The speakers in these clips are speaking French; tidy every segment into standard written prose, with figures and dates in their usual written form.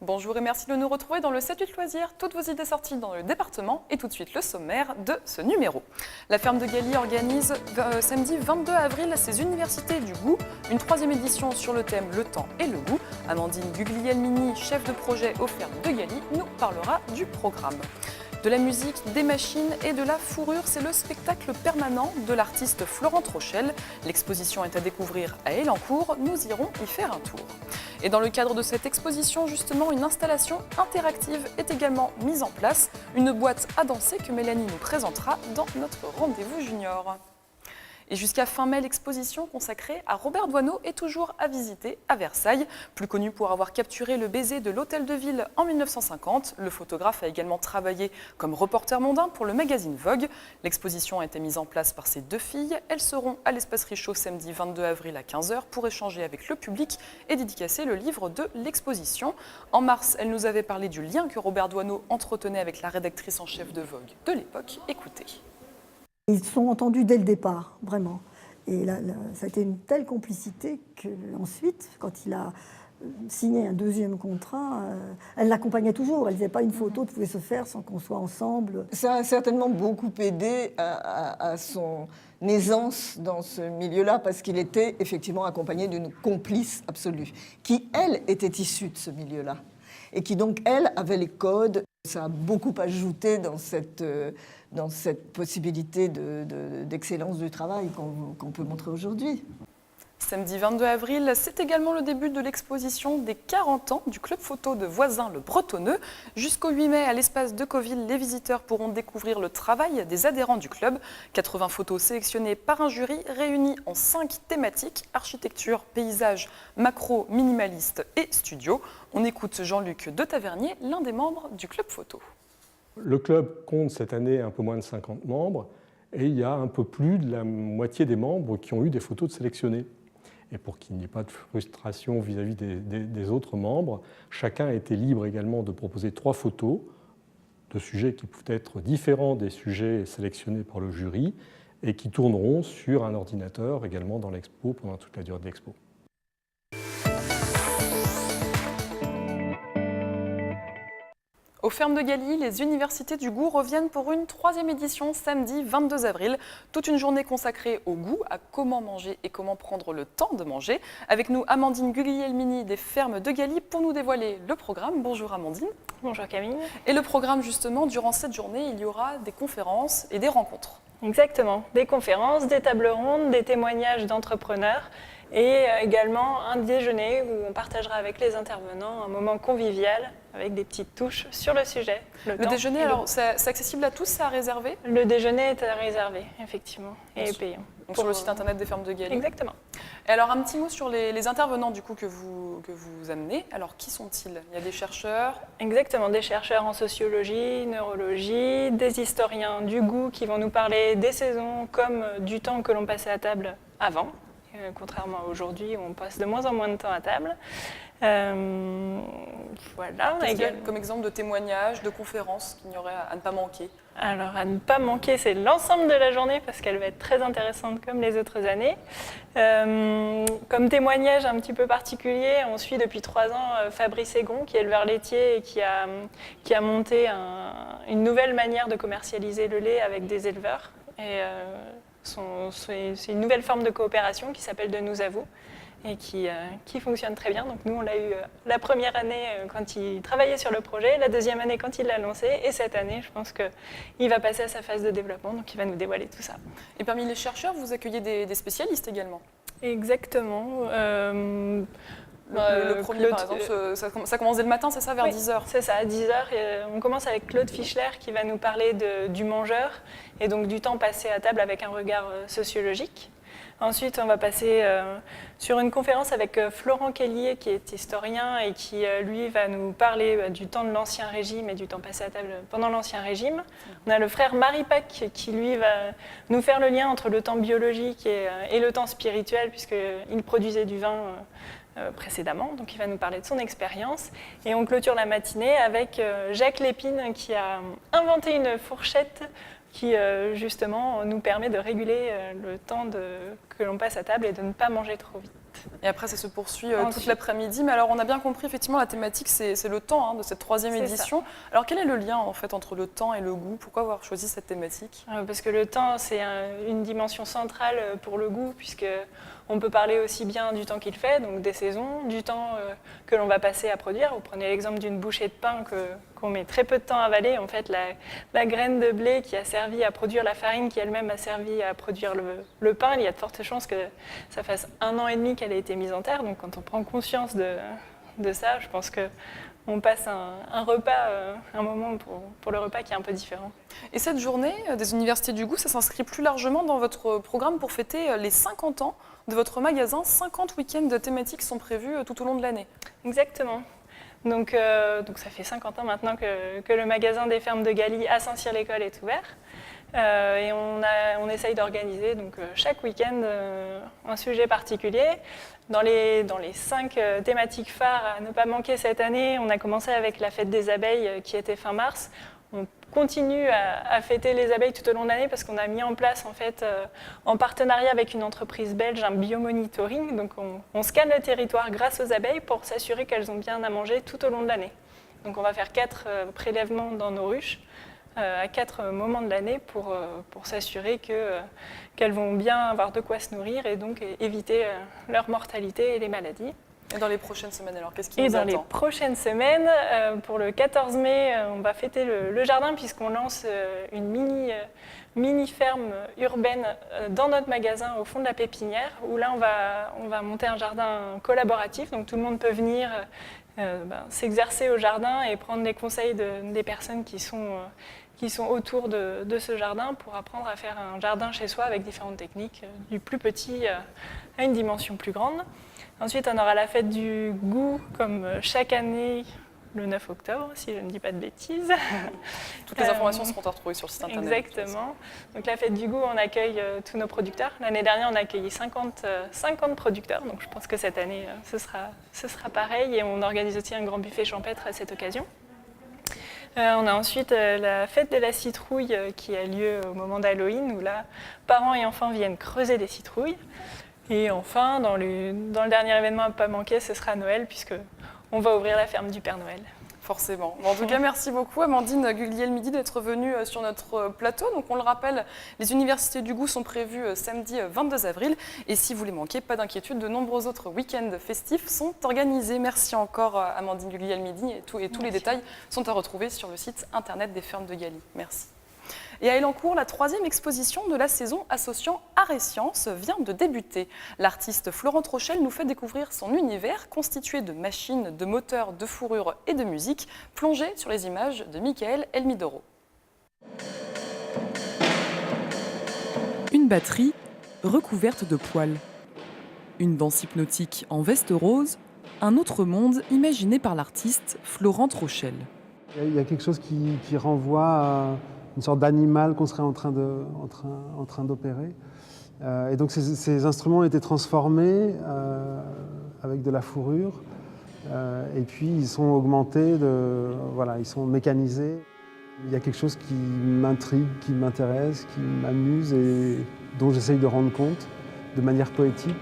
Bonjour et merci de nous retrouver dans le 7-8 Loisirs. Toutes vos idées sorties dans le département et tout de suite le sommaire de ce numéro. La ferme de Galy organise samedi 22 avril ses universités du goût, une 3e édition sur le thème Le temps et le goût. Amandine Guglielmini, chef de projet aux fermes de Galy, nous parlera du programme. De la musique, des machines et de la fourrure, c'est le spectacle permanent de l'artiste Florent Rochelle. L'exposition est à découvrir à Elancourt, nous irons y faire un tour. Et dans le cadre de cette exposition, justement, une installation interactive est également mise en place, une boîte à danser que Mélanie nous présentera dans notre rendez-vous junior. Et jusqu'à fin mai, l'exposition consacrée à Robert Doisneau est toujours à visiter à Versailles. Plus connu pour avoir capturé le baiser de l'Hôtel de Ville en 1950, le photographe a également travaillé comme reporter mondain pour le magazine Vogue. L'exposition a été mise en place par ses 2 filles. Elles seront à l'Espace Richaud samedi 22 avril à 15 h pour échanger avec le public et dédicacer le livre de l'exposition. En mars, elles nous avaient parlé du lien que Robert Doisneau entretenait avec la rédactrice en chef de Vogue de l'époque. Écoutez. Ils se sont entendus dès le départ, vraiment. Et ça a été une telle complicité qu'ensuite, quand il a signé un 2e contrat, elle l'accompagnait toujours. Elle ne disait pas une photo ne pouvait se faire sans qu'on soit ensemble. Ça a certainement beaucoup aidé à son aisance dans ce milieu-là, parce qu'il était effectivement accompagné d'une complice absolue, qui, elle, était issue de ce milieu-là. Et qui donc, elle, avait les codes. Ça a beaucoup ajouté dans cette possibilité d'excellence du travail qu'on peut montrer aujourd'hui. Samedi 22 avril, c'est également le début de l'exposition des 40 ans du club photo de Voisins le Bretonneux. Jusqu'au 8 mai, à l'espace de Coville, les visiteurs pourront découvrir le travail des adhérents du club. 80 photos sélectionnées par un jury réunies en 5 thématiques, architecture, paysage, macro, minimaliste et studio. On écoute Jean-Luc de Tavernier, l'un des membres du club photo. Le club compte cette année un peu moins de 50 membres et il y a un peu plus de la moitié des membres qui ont eu des photos de sélectionnées. Et pour qu'il n'y ait pas de frustration vis-à-vis des autres membres, chacun a été libre également de proposer 3 photos de sujets qui peuvent être différents des sujets sélectionnés par le jury et qui tourneront sur un ordinateur également dans l'expo pendant toute la durée de l'expo. Aux fermes de Galy, les universités du goût reviennent pour une 3e édition samedi 22 avril. Toute une journée consacrée au goût, à comment manger et comment prendre le temps de manger. Avec nous, Amandine Guglielmini des fermes de Galy pour nous dévoiler le programme. Bonjour Amandine. Bonjour Camille. Et le programme justement, durant cette journée, il y aura des conférences et des rencontres. Exactement, des conférences, des tables rondes, des témoignages d'entrepreneurs et également un déjeuner où on partagera avec les intervenants un moment convivial avec des petites touches sur le sujet. Le déjeuner, alors c'est accessible à tous, c'est à réserver? Le déjeuner est à réserver, effectivement, et payant. Donc sur le site internet des fermes de Galy. Exactement. Et alors un petit mot sur les intervenants du coup que vous amenez. Alors qui sont-ils? Il y a des chercheurs? Exactement, des chercheurs en sociologie, neurologie, des historiens du goût qui vont nous parler des saisons comme du temps que l'on passait à table avant. Contrairement à aujourd'hui, on passe de moins en moins de temps à table. Voilà. Comme exemple de témoignages, de conférences qu'il y aurait à ne pas manquer? Alors, à ne pas manquer, c'est l'ensemble de la journée parce qu'elle va être très intéressante comme les autres années. Comme témoignage un petit peu particulier, on suit depuis 3 ans Fabrice Egon, qui est éleveur laitier et qui a monté une nouvelle manière de commercialiser le lait avec des éleveurs. Et, c'est une nouvelle forme de coopération qui s'appelle De nous à vous et qui fonctionne très bien. Donc nous, on l'a eu la première année quand il travaillait sur le projet, la 2e année quand il l'a lancé, et cette année, je pense qu'il va passer à sa phase de développement, donc il va nous dévoiler tout ça. Et parmi les chercheurs, vous accueillez des spécialistes également? Exactement. Le premier, par exemple, ça commence dès le matin, c'est ça, vers 10 h? C'est ça, à 10 h. On commence avec Claude Fischler qui va nous parler du mangeur et donc du temps passé à table avec un regard sociologique. Ensuite, on va passer sur une conférence avec Florent Kellier qui est historien et qui, lui, va nous parler du temps de l'Ancien Régime et du temps passé à table pendant l'Ancien Régime. On a le frère Marie Pac qui, lui, va nous faire le lien entre le temps biologique et le temps spirituel puisqu'il produisait du vin précédemment, donc il va nous parler de son expérience. Et on clôture la matinée avec Jacques Lépine qui a inventé une fourchette qui justement nous permet de réguler le temps que l'on passe à table et de ne pas manger trop vite. ensuite. Et après, ça se poursuit toute Ensuite. l'après-midi. Mais alors, on a bien compris, effectivement, la thématique, c'est le temps de cette 3e C'est édition. Alors, quel est le lien, en fait, entre le temps et le goût? Pourquoi avoir choisi cette thématique? Parce que le temps, c'est une dimension centrale pour le goût, puisque on peut parler aussi bien du temps qu'il fait, donc des saisons, du temps que l'on va passer à produire. Vous prenez l'exemple d'une bouchée de pain qu'on met très peu de temps à avaler. En fait, la graine de blé qui a servi à produire la farine, qui elle-même a servi à produire le pain, il y a de fortes chances que ça fasse 1 an et demi qu'elle ait été mise en terre. Donc quand on prend conscience de ça, je pense qu'on passe un repas, un moment pour le repas qui est un peu différent. Et cette journée des universités du goût, ça s'inscrit plus largement dans votre programme pour fêter les 50 ans de votre magasin. 50 week-ends thématiques sont prévus tout au long de l'année. Exactement. Donc ça fait 50 ans maintenant que le magasin des fermes de Galie à Saint-Cyr-l'École est ouvert. Et on essaye d'organiser chaque week-end un sujet particulier. Dans les 5 thématiques phares à ne pas manquer cette année, on a commencé avec la fête des abeilles qui était fin mars. On continue à fêter les abeilles tout au long de l'année parce qu'on a mis en place en fait, en partenariat avec une entreprise belge un biomonitoring. Donc on scanne le territoire grâce aux abeilles pour s'assurer qu'elles ont bien à manger tout au long de l'année. Donc on va faire 4 prélèvements dans nos ruches à 4 moments de l'année pour s'assurer qu'elles vont bien avoir de quoi se nourrir et donc éviter leur mortalité et les maladies. Et dans les prochaines semaines, alors, qu'est-ce qui Et nous dans attend? les prochaines semaines, pour le 14 mai, on va fêter le jardin puisqu'on lance une mini ferme urbaine dans notre magasin au fond de la pépinière où là on va monter un jardin collaboratif, donc tout le monde peut venir s'exercer au jardin et prendre les conseils des personnes qui sont autour de ce jardin pour apprendre à faire un jardin chez soi avec différentes techniques, du plus petit à une dimension plus grande. Ensuite, on aura la fête du goût, comme chaque année, le 9 octobre, si je ne dis pas de bêtises. Toutes les informations seront à retrouver sur le site internet. Exactement. Donc la fête du goût, on accueille tous nos producteurs. L'année dernière, on a accueilli 50 producteurs, donc je pense que cette année, ce sera pareil. Et on organise aussi un grand buffet champêtre à cette occasion. On a ensuite la fête de la citrouille qui a lieu au moment d'Halloween, où là, parents et enfants viennent creuser des citrouilles. Et enfin, dans le dernier événement à ne pas manquer, ce sera Noël, puisqu'on va ouvrir la ferme du Père Noël. Forcément. Bon, en tout cas, merci beaucoup Amandine Guglielmidi d'être venue sur notre plateau. Donc on le rappelle, les universités du goût sont prévues samedi 22 avril. Et si vous les manquez, pas d'inquiétude, de nombreux autres week-ends festifs sont organisés. Merci encore Amandine Guglielmidi et tous les détails sont à retrouver sur le site internet des fermes de Galie. Merci. Et à Elancourt, la 3e exposition de la saison associant art et sciences vient de débuter. L'artiste Florente Rochelle nous fait découvrir son univers constitué de machines, de moteurs, de fourrures et de musique, plongé sur les images de Michael Elmidoro. Une batterie recouverte de poils. Une danse hypnotique en veste rose, un autre monde imaginé par l'artiste Florente Rochelle. Il y a quelque chose qui renvoie à une sorte d'animal qu'on serait en train d'opérer. Et donc ces instruments ont été transformés avec de la fourrure. Et puis ils sont augmentés, ils sont mécanisés. Il y a quelque chose qui m'intrigue, qui m'intéresse, qui m'amuse et dont j'essaye de rendre compte de manière poétique.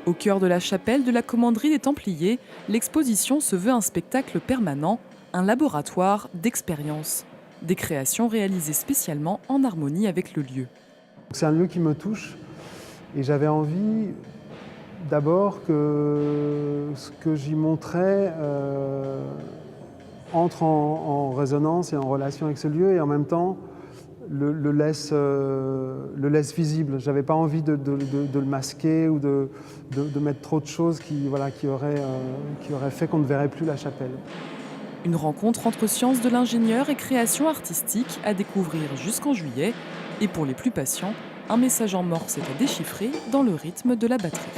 Au cœur de la chapelle de la Commanderie des Templiers, l'exposition se veut un spectacle permanent, un laboratoire d'expérience. Des créations réalisées spécialement en harmonie avec le lieu. C'est un lieu qui me touche et j'avais envie d'abord que ce que j'y montrais entre en résonance et en relation avec ce lieu et en même temps le laisse visible. Je n'avais pas envie de le masquer ou de mettre trop de choses qui auraient fait qu'on ne verrait plus la chapelle. Une rencontre entre sciences de l'ingénieur et création artistique à découvrir jusqu'en juillet. Et pour les plus patients, un message en morse est à déchiffrer dans le rythme de la batterie.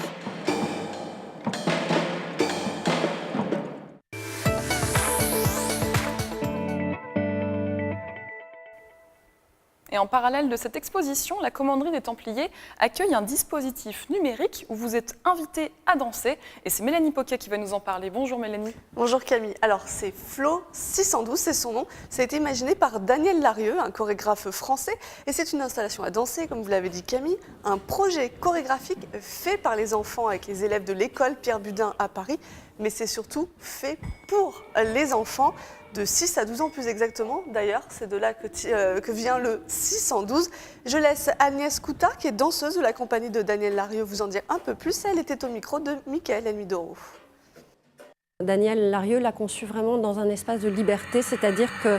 Et en parallèle de cette exposition, la Commanderie des Templiers accueille un dispositif numérique où vous êtes invités à danser. Et c'est Mélanie Poquet qui va nous en parler. Bonjour Mélanie. Bonjour Camille. Alors c'est Flow 612, c'est son nom. Ça a été imaginé par Daniel Larieux, un chorégraphe français. Et c'est une installation à danser, comme vous l'avez dit Camille, un projet chorégraphique fait par les enfants avec les élèves de l'école Pierre Budin à Paris. Mais c'est surtout fait pour les enfants de 6 à 12 ans plus exactement. D'ailleurs, c'est de là que vient le 612. Je laisse Agnès Coutard, qui est danseuse de la compagnie de Daniel Larieux, vous en dire un peu plus. Elle était au micro de Mickaël Elmidoro. Daniel Larieux l'a conçu vraiment dans un espace de liberté, c'est-à-dire que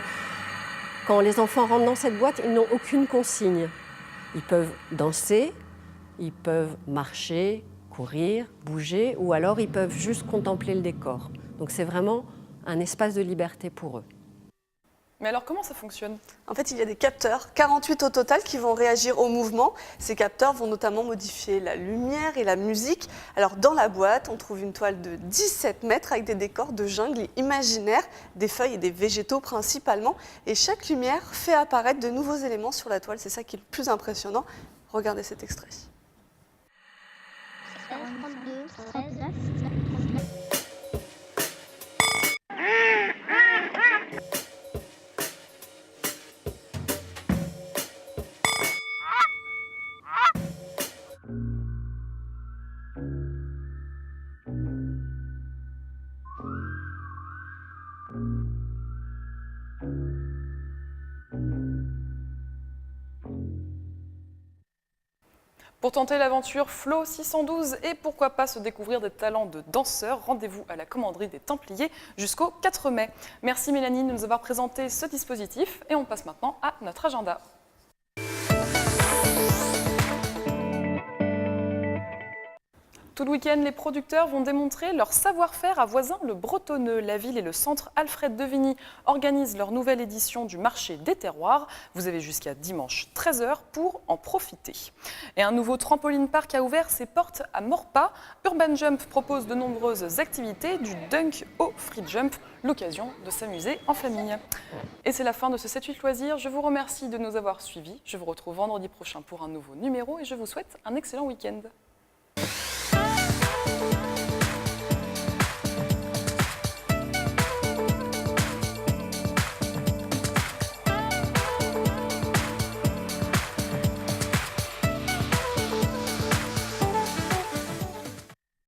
quand les enfants rentrent dans cette boîte, ils n'ont aucune consigne. Ils peuvent danser, ils peuvent marcher, courir, bouger, ou alors ils peuvent juste contempler le décor. Donc c'est vraiment un espace de liberté pour eux. Mais alors comment ça fonctionne? En fait, il y a des capteurs, 48 au total, qui vont réagir au mouvement. Ces capteurs vont notamment modifier la lumière et la musique. Alors dans la boîte, on trouve une toile de 17 mètres avec des décors de jungle imaginaires, des feuilles et des végétaux principalement. Et chaque lumière fait apparaître de nouveaux éléments sur la toile. C'est ça qui est le plus impressionnant. Regardez cet extrait. 32, 13, 39. Pour tenter l'aventure Flow 612 et pourquoi pas se découvrir des talents de danseurs, rendez-vous à la Commanderie des Templiers jusqu'au 4 mai. Merci Mélanie de nous avoir présenté ce dispositif et on passe maintenant à notre agenda. Tout le week-end, les producteurs vont démontrer leur savoir-faire à Voisins-le-Bretonneux. La ville et le centre Alfred de Vigny organisent leur nouvelle édition du marché des terroirs. Vous avez jusqu'à dimanche 13h pour en profiter. Et un nouveau trampoline park a ouvert ses portes à Morpas. Urban Jump propose de nombreuses activités, du dunk au free jump, l'occasion de s'amuser en famille. Et c'est la fin de ce 7-8 loisirs. Je vous remercie de nous avoir suivis. Je vous retrouve vendredi prochain pour un nouveau numéro et je vous souhaite un excellent week-end.